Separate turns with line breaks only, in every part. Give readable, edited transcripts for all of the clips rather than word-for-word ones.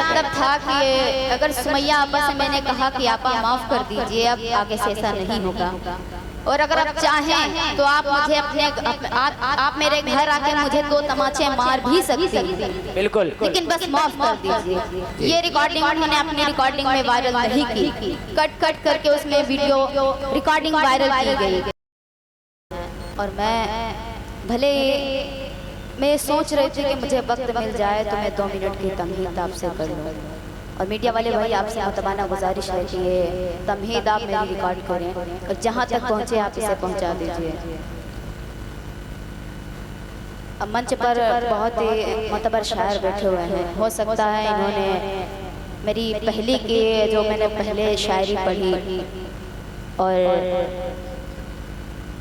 मतलब था कि अगर सुमैया आपा से मैंने कहा कि आपा माफ कर दीजिए, अब आगे से ऐसा नहीं होगा, और अगर आप चाहें तो आप मुझे आप मेरे घर आके मुझे 2 तमाचे मार भी सकते हैं,
बिल्कुल,
लेकिन बस माफ कर दीजिए। ये रिकॉर्डिंग उन्होंने अपनी रिकॉर्डिंग में वायरल नहीं की, कट करके उसमें वीडियो रिकॉर्डिंग वायरल की गई। और मैं मैं सोच रही थी कि मुझे वक्त मिल जाए तो मैं 2 मिनट की तमहीद आपसे कर लूँ। और मीडिया वाले भाई आपसे मुतबाना गुजारिश है कि ये तमहीद आप मेरी रिकॉर्ड करें और जहाँ तक पहुँचे आप इसे पहुँचा दीजिए। अब मंच पर बहुत ही मोतबर शायर बैठे हुए हैं, हो सकता है इन्होंने मेरी पहली की जो मैंने पहले शायरी पढ़ी, और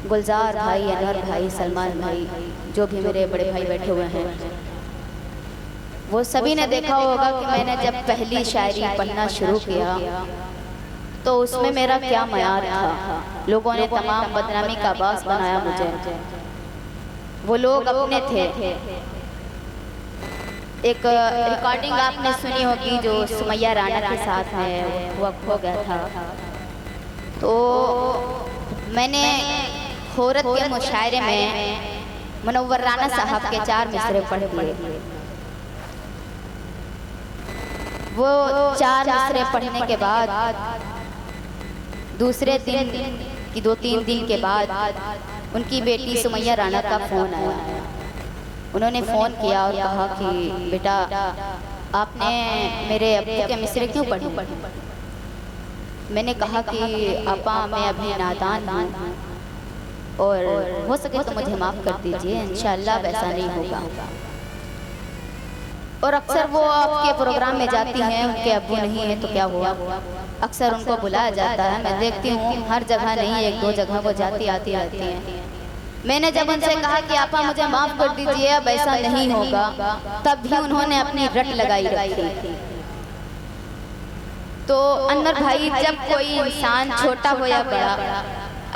गुलजार भाई, अनवर भाई, सलमान भाई, जो भी मेरे बड़े भाई बैठे हुए हैं, वो सभी ने देखा होगा कि मैंने जब पहली शायरी पढ़ना शुरू किया तो उसमें मेरा क्या मयार था। लोगों ने तमाम बदनामी का बास बनाया मुझे। वो लोग अपने थे। एक रिकॉर्डिंग आपने सुनी होगी जो सुमैया राणा के साथ में हुआ खो गया था, तो मैंने खोरत के मुशायरे में मुनव्वर राणा साहब के 4 मिसरे पढ़ दिए। वो 4 मिसरे पढ़ने के बाद दूसरे दिन कि 2-3 दिन के बाद उनकी बेटी सुमैया राणा का फ़ोन आया। उन्होंने फ़ोन किया और कहा कि बेटा आपने मेरे अब्बू के मिसरे क्यों पढ़े? मैंने कहा कि आपा मैं अभी नादान हूँ और हो सके तो मुझे माफ़ कर दीजिए, इंशाअल्लाह वैसा नहीं होगा। और अक्सर वो आपके प्रोग्राम में जाती हैं, उनके अब्बू नहीं है तो क्या हुआ, अक्सर उनको बुलाया जाता है। मैं देखती हूँ हर जगह नहीं, 1-2 जगह वो जाती आती रहती हैं। मैंने जब उनसे कहा कि आपा मुझे माफ़ कर दीजिए, अब ऐसा नहीं होगा, तब भी उन्होंने अपनी रट लगाई रखी। तो अनवर भाई, जब कोई इंसान छोटा हो या बड़ा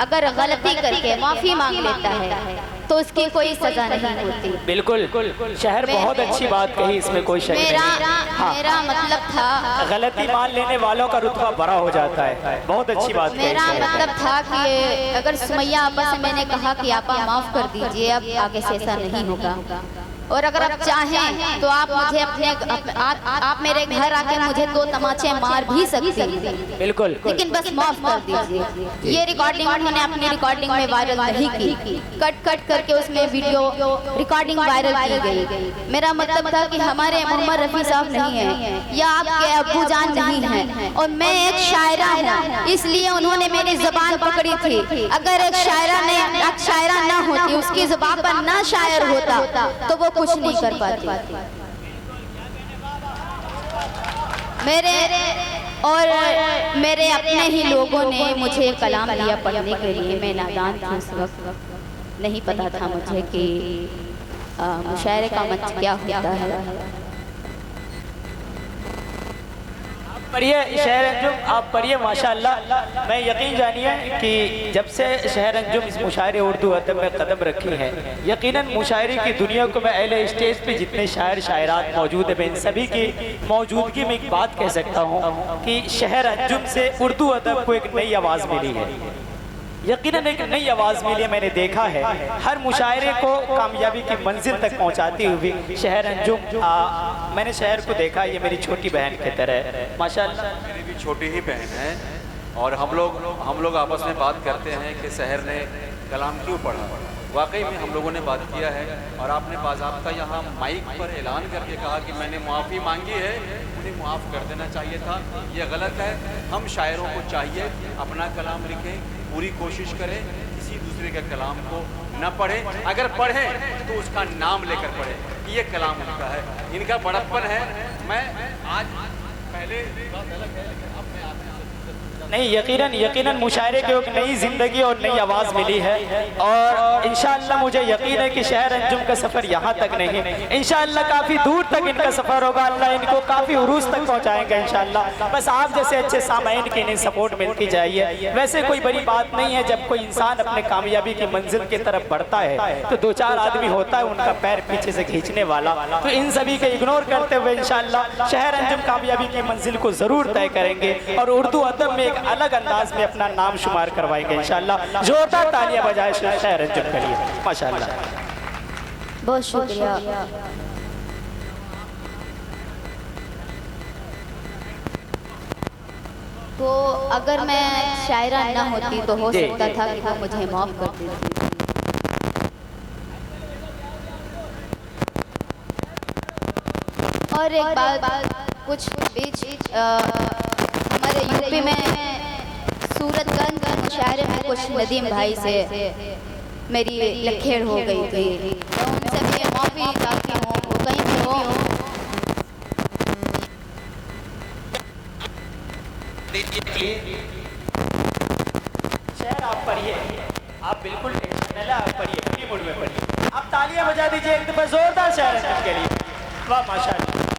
अगर गलती करके माफ़ी मांग लेता है तो उसकी कोई सजा नहीं होती।
बिल्कुल, शहर बहुत अच्छी बात कही, इसमें कोई शक नहीं।
मेरा मतलब था
गलती मान लेने वालों का रुतबा बड़ा हो जाता है। बहुत अच्छी बात कही।
मेरा मतलब था कि अगर सुमैया आपा से मैंने कहा कि आपा माफ कर दीजिए, अब आगे से ऐसा नहीं होगा, और अगर आप चाहें तो आप मुझे आप मेरे घर आके मुझे 2 तमाचे मार भी सकते हैं,
बिल्कुल,
लेकिन बस माफ कर दीजिए। ये रिकॉर्डिंग उन्होंने अपनी रिकॉर्डिंग में वायरल नहीं की, कट करके उसमें वीडियो रिकॉर्डिंग वायरल की गई। मेरा मतलब था कि हमारे मोहम्मद रफ़ी साहब नहीं है या आपके अब्बू जान नहीं है, और मैं एक शायरा हूँ, इसलिए उन्होंने मेरी ज़बान पकड़ी थी। अगर एक शायरा ना होती, उसकी ज़बान पर ना शायर होता तो वो कुछ नहीं कर पाती। मेरे अपने ही लोगों ने मुझे कलाम दिया पढ़ने के लिए। मैं नादान थी उस वक्त, नहीं पता था मुझे कि मुशायरे का मंच क्या होता है।
पढ़िए शहर अंजुम, आप पढ़िए माशाअल्लाह। मैं यकीन जानिए कि जब से शहर अंजुम इस मुशायरे उर्दू अदब में कदम रखी है, यकीनन मुशायरे की दुनिया को मैं अहले स्टेज पे जितने शायर शायरात मौजूद हैं, मैं इन सभी की मौजूदगी में एक बात कह सकता हूँ कि शहर अंजुम से उर्दू अदब को एक नई आवाज़ मिली है, यकीनन एक नई आवाज़ मिली है। मैंने देखा है हर मुशायरे को कामयाबी की मंजिल तक पहुंचाती हुई शहर अंजुम। मैंने शहर को देखा, ये मेरी छोटी बहन की तरह माशाअल्लाह।
मेरी भी छोटी ही बहन है, और हम लोग आपस में बात करते हैं कि शहर ने कलाम क्यों पढ़ा। वाकई में हम लोगों ने बात किया है, और आपने बाज़ाब्ता यहाँ माइक पर ऐलान करके कहा कि मैंने माफ़ी मांगी है, उन्हें माफ़ कर देना चाहिए था। ये गलत है। हम शायरों को चाहिए अपना कलाम लिखें, पूरी कोशिश करें, किसी दूसरे के कलाम को न पढ़ें, अगर पढ़ें तो उसका नाम लेकर पढ़ें कि ये कलाम उनका है, इनका बड़प्पन है। मैं आज पहले बात अलग है, लेकिन अब मैं आपसे
नहीं, यकीनन यकीनन मुशायरे की एक नई ज़िंदगी और नई आवाज़ मिली है और इंशाअल्लाह मुझे यकीन है कि शहर अंजुम का सफ़र यहाँ तक नहीं, इंशाअल्लाह काफ़ी दूर तक इनका सफ़र होगा। अल्लाह इनको काफ़ी उरूज तक पहुँचाएंगे इंशाअल्लाह। बस आप जैसे अच्छे सामाइन की इन्हें सपोर्ट मिलती जाइए। वैसे कोई बड़ी बात नहीं है, जब कोई इंसान अपने कामयाबी की मंजिल की तरफ बढ़ता है तो दो चार आदमी होता है उनका पैर पीछे से खींचने वाला, तो इन सभी के इग्नोर करते हुए इंशाअल्लाह शहर अंजुम कामयाबी की मंजिल को ज़रूर तय करेंगे और उर्दू अदब में एक अलग अंदाज में अपना नाम शुमार करवाएंगे इंशाअल्लाह। जोरदार तालियां बजाएं शहर अंजुम के लिए, माशाअल्लाह।
बहुत शुक्रिया। तो अगर मैं शायरा ना होती तो हो सकता था कि वो मुझे माफ कर देती। और एक बात, कुछ बीच हमारे यूपी में सूरतगंज मुशायरे में कुछ नदीम भाई से मेरी लखेड़ हो गई थी, तो उनसे मैं माफ़ी चाहती हूँ, वो कहीं भी हो।
शहर आप पढ़िए, आप बिल्कुल टेंशन न लें, आप पढ़िए, फ्री मूड में पढ़िए। आप तालियां बजा दीजिए एक दफा जोरदार शहर के लिए। वाह माशाअल्लाह।